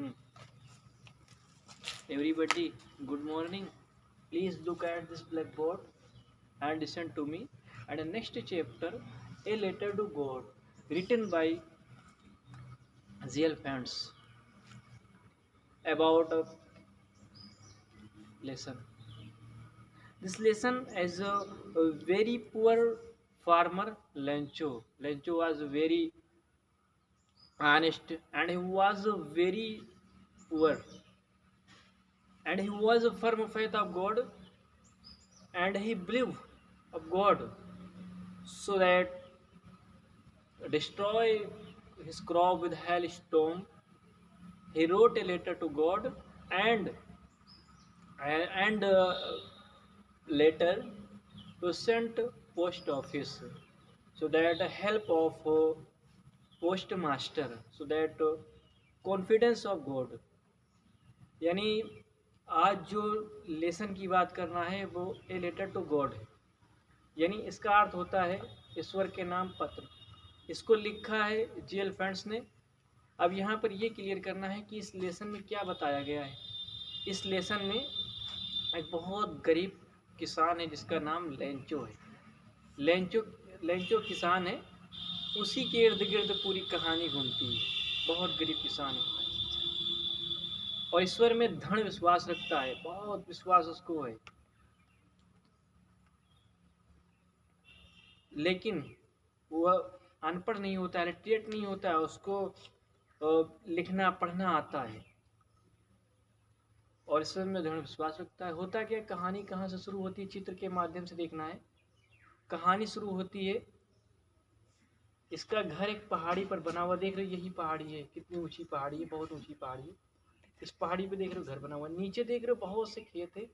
Hmm. Everybody, good morning. Please look at this blackboard and listen to me. And the next chapter, A Letter to God, written by ZL Fans, about a lesson. This lesson is a very poor farmer Lencho. Lencho was very honest and he was very poor, and he was a firm faith of God, and he believed of God so that destroy his crop with hailstorm. He wrote a letter to God, and and letter to sent post office, so that the help of postmaster, so that confidence of God. यानी आज जो lesson की बात करना है वो a letter to God है। यानी इसका अर्थ होता है ईश्वर के नाम पत्र। इसको लिखा है जीएल फैंस ने। अब यहाँ पर ये क्लियर करना है कि इस लेसन में क्या बताया गया है। इस लेसन में एक बहुत गरीब किसान है जिसका नाम लेंचो है। लेंचो लेंचो किसान है, उसी के इर्द गिर्द पूरी कहानी घूमती है। बहुत गरीब किसान है और ईश्वर में दृढ़ विश्वास रखता है, बहुत विश्वास उसको है, लेकिन वह अनपढ़ नहीं होता है, लिटरेट नहीं होता है, उसको लिखना पढ़ना आता है और ईश्वर में दृढ़ विश्वास रखता है। होता क्या, कहानी कहाँ से शुरू होती है, चित्र के माध्यम से देखना है। कहानी शुरू होती है, इसका घर एक पहाड़ी पर बना हुआ, देख रहे हो यही पहाड़ी है, कितनी ऊंची पहाड़ी है, बहुत ऊंची पहाड़ी है। इस पहाड़ी पे देख रहे हो घर बना हुआ, नीचे देख रहे हो बहुत से खेत है।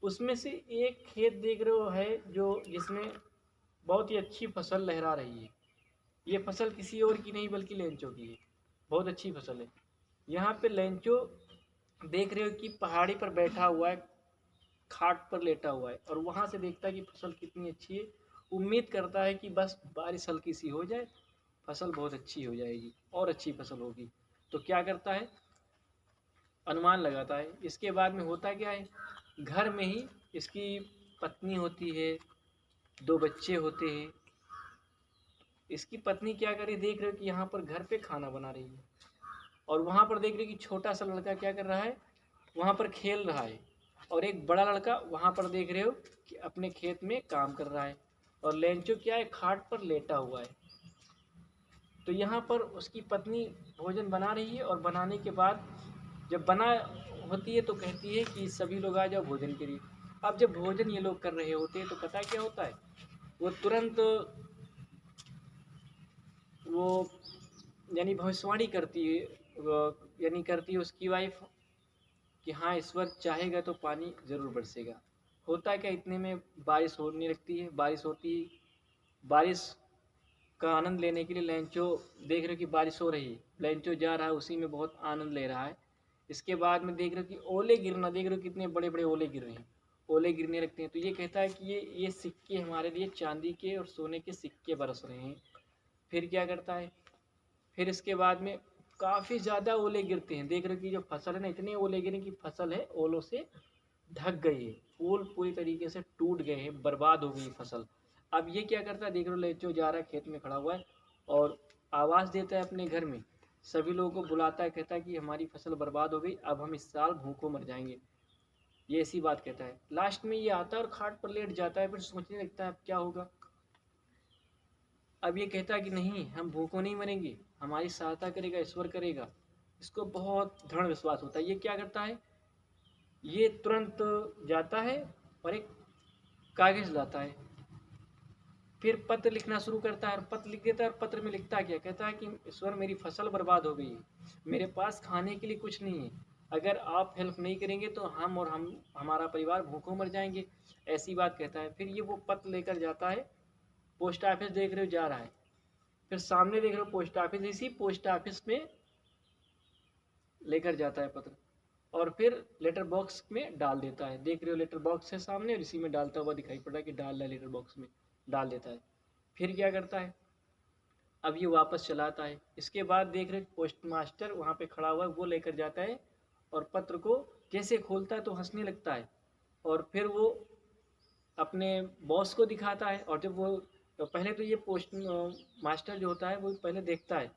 उसमें से एक खेत देख रहे हो है जो जिसमें बहुत ही अच्छी फसल लहरा रही है। ये फसल किसी और की नहीं बल्कि लेंचो की है, बहुत अच्छी फसल है। यहाँ पे लेंचो देख रहे हो कि पहाड़ी पर बैठा हुआ है, खाट पर लेटा हुआ है और वहाँ से देखता है कि फसल कितनी अच्छी है। उम्मीद करता है कि बस बारिश हल्की सी हो जाए, फसल बहुत अच्छी हो जाएगी और अच्छी फसल होगी। तो क्या करता है, अनुमान लगाता है। इसके बाद में होता क्या है, घर में ही इसकी पत्नी होती है, 2 बच्चे होते हैं। इसकी पत्नी क्या करे, देख रहे हो कि यहाँ पर घर पे खाना बना रही है और वहाँ पर देख रहे हो कि छोटा सा लड़का क्या कर रहा है, वहाँ पर खेल रहा है और एक बड़ा लड़का वहाँ पर देख रहे हो कि अपने खेत में काम कर रहा है और लेंचो क्या है, खाट पर लेटा हुआ है। तो यहाँ पर उसकी पत्नी भोजन बना रही है और बनाने के बाद जब बना होती है तो कहती है कि सभी लोग आ जाओ भोजन के लिए। अब जब भोजन ये लोग कर रहे होते हैं तो पता क्या होता है, वो तुरंत वो यानी भविष्यवाणी करती है, यानी करती है उसकी वाइफ कि हाँ ईश्वर चाहेगा तो पानी ज़रूर बरसेगा। होता क्या, इतने में बारिश होने लगती है, बारिश होती है। बारिश का आनंद लेने के लिए लेंचो देख रहे हो कि बारिश हो रही है, लेंचो जा रहा है, उसी में बहुत आनंद ले रहा है। इसके बाद में देख रहे हो कि ओले गिरना, देख रहे हो कितने बड़े बड़े ओले गिर रहे हैं, ओले गिरने लगते हैं। तो ये कहता है कि ये सिक्के हमारे लिए चांदी के और सोने के सिक्के बरस रहे हैं। फिर क्या करता है, फिर इसके बाद में काफ़ी ज़्यादा ओले गिरते हैं। देख रहे हो कि जो फसल है ना, इतने ओले गिरे कि फसल है ओलों से ढक गई है, फूल पूरी तरीके से टूट गए हैं, बर्बाद हो गई फसल। अब ये क्या करता है, देख लो लेचो जा रहा है, खेत में खड़ा हुआ है और आवाज़ देता है अपने घर में, सभी लोगों को बुलाता है, कहता है कि हमारी फसल बर्बाद हो गई, अब हम इस साल भूखों मर जाएंगे। ये ऐसी बात कहता है। लास्ट में ये आता है और खाट पर लेट जाता है, फिर सोचने लगता है अब क्या होगा। अब ये कहता है कि नहीं, हम भूखों नहीं मरेंगे, हमारी सहायता करेगा ईश्वर करेगा। इसको बहुत दृढ़ विश्वास होता है। ये क्या करता है, ये तुरंत जाता है और एक कागज़ लाता है, फिर पत्र लिखना शुरू करता है और पत्र लिख देता है। और पत्र में लिखता क्या, कहता है कि ईश्वर मेरी फसल बर्बाद हो गई है, मेरे पास खाने के लिए कुछ नहीं है, अगर आप हेल्प नहीं करेंगे तो हम और हमारा परिवार भूखों मर जाएंगे, ऐसी बात कहता है। फिर ये वो पत्र लेकर जाता है, पोस्ट ऑफिस देख रहे हो जा रहा है, फिर सामने देख रहे हो पोस्ट ऑफिस, इसी पोस्ट ऑफिस में लेकर जाता है पत्र और फिर लेटर बॉक्स में डाल देता है। देख रहे हो लेटर बॉक्स है सामने और इसी में डालता हुआ दिखाई पड़ रहा है कि डाल रहा है, लेटर बॉक्स में डाल देता है। फिर क्या करता है, अब ये वापस चलाता है। इसके बाद देख रहे पोस्ट मास्टर वहाँ पे खड़ा हुआ है, वो लेकर जाता है और पत्र को जैसे खोलता है तो हंसने लगता है, और फिर वो अपने बॉस को दिखाता है। और जब वो तो पहले तो ये पोस्ट मास्टर जो होता है वो पहले देखता है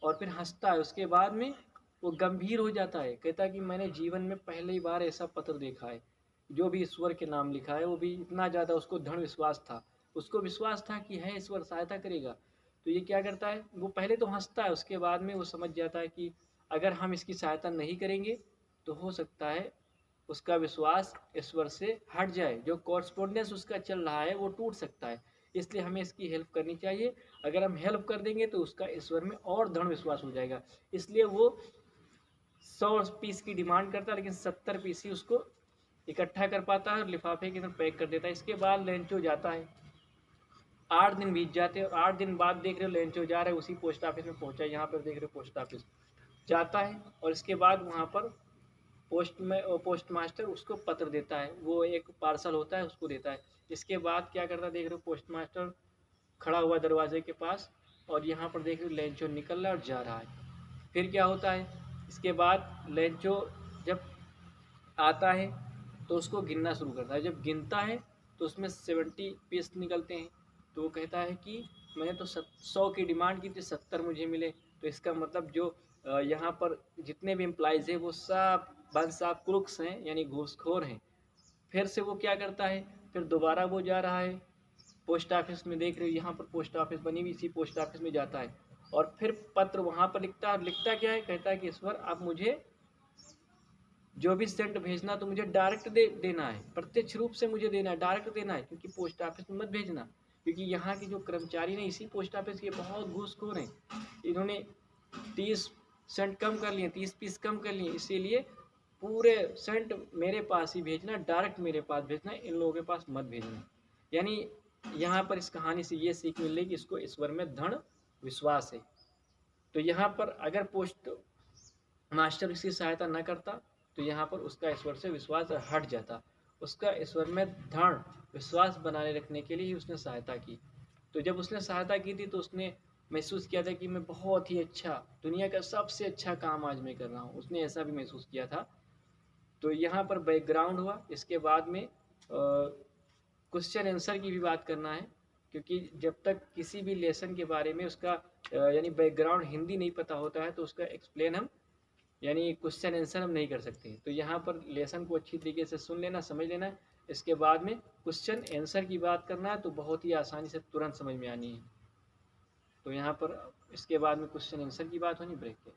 और फिर हंसता है। उसके बाद में वो गंभीर हो जाता है, कहता है कि मैंने जीवन में पहली बार ऐसा पत्र देखा है जो भी ईश्वर के नाम लिखा है, वो भी इतना ज़्यादा उसको दृढ़ विश्वास था। उसको विश्वास था कि है ईश्वर सहायता करेगा। तो ये क्या करता है, वो पहले तो हंसता है, उसके बाद में वो समझ जाता है कि अगर हम इसकी सहायता नहीं करेंगे तो हो सकता है उसका विश्वास ईश्वर से हट जाए, जो कॉरस्पॉन्डेंस उसका चल रहा है वो टूट सकता है। इसलिए हमें इसकी हेल्प करनी चाहिए। अगर हम हेल्प कर देंगे तो उसका ईश्वर में और दृढ़ विश्वास हो जाएगा। इसलिए वो 100 पीस की डिमांड करता है, लेकिन 70 पीस ही उसको इकट्ठा कर पाता है और लिफाफे के अंदर पैक कर देता है। इसके बाद लेंचो जाता है। 8 दिन बीत जाते हैं और 8 दिन बाद देख रहे हो लेंचो जा रहे हैं, उसी पोस्ट ऑफिस में पहुंचा है। यहाँ पर देख रहे हो पोस्ट ऑफिस जाता है और इसके बाद वहाँ पर पोस्ट मास्टर उसको पत्र देता है, वो एक पार्सल होता है उसको देता है। इसके बाद क्या करता है देख रहे हो, पोस्ट मास्टर खड़ा हुआ दरवाजे के पास और यहाँ पर देख रहे हो लेंचो निकल रहा है और जा रहा है। फिर क्या होता है, इसके बाद लेंचो जब आता है तो उसको गिनना शुरू करता है। जब गिनता है तो उसमें 70 पीस निकलते हैं। तो वो कहता है कि मैंने तो 100 की डिमांड की थी, 70 मुझे मिले। तो इसका मतलब जो यहाँ पर जितने भी एम्प्लॉइज़ हैं वो सब बंसा क्रुक्स हैं, यानी घूसखोर हैं। फिर से वो क्या करता है, फिर दोबारा वो जा रहा है पोस्ट ऑफिस में। देख रहे हो यहाँ पर पोस्ट ऑफिस बनी हुई, इसी पोस्ट ऑफिस में जाता है और फिर पत्र वहाँ पर लिखता है। लिखता क्या है, कहता है कि ईश्वर आप मुझे जो भी सेंट भेजना तो मुझे डायरेक्ट देना है, प्रत्यक्ष रूप से मुझे देना है, डायरेक्ट देना है, क्योंकि पोस्ट ऑफिस में मत भेजना। क्योंकि यहाँ के जो कर्मचारी ने इसी पोस्ट ऑफिस के बहुत घूसखोर हैं, इन्होंने 30 सेंट कम कर लिए, 30 पीस कम कर लिए, इसीलिए पूरे सेंट मेरे पास ही भेजना, डायरेक्ट मेरे पास भेजना, इन लोगों के पास मत भेजना। यानी यहाँ पर इस कहानी से ये सीख मिल रही कि इसको ईश्वर में दृढ़ विश्वास है। तो यहाँ पर अगर पोस्ट मास्टर इसकी सहायता न करता तो यहाँ पर उसका ईश्वर से विश्वास हट जाता। उसका ईश्वर में दृढ़ विश्वास बनाए रखने के लिए ही उसने सहायता की। तो जब उसने सहायता की थी तो उसने महसूस किया था कि मैं बहुत ही अच्छा, दुनिया का सबसे अच्छा काम आज मैं कर रहा हूँ, उसने ऐसा भी महसूस किया था। तो यहाँ पर बैकग्राउंड हुआ। इसके बाद में क्वेश्चन आंसर की भी बात करना है, क्योंकि जब तक किसी भी लेसन के बारे में उसका यानी बैकग्राउंड हिंदी नहीं पता होता है तो उसका एक्सप्लेन हम यानी क्वेश्चन आंसर हम नहीं कर सकते। तो यहाँ पर लेसन को अच्छी तरीके से सुन लेना, समझ लेना है। इसके बाद में क्वेश्चन आंसर की बात करना है तो बहुत ही आसानी से तुरंत समझ में आनी है। तो यहाँ पर इसके बाद में क्वेश्चन आंसर की बात होनी, ब्रेक के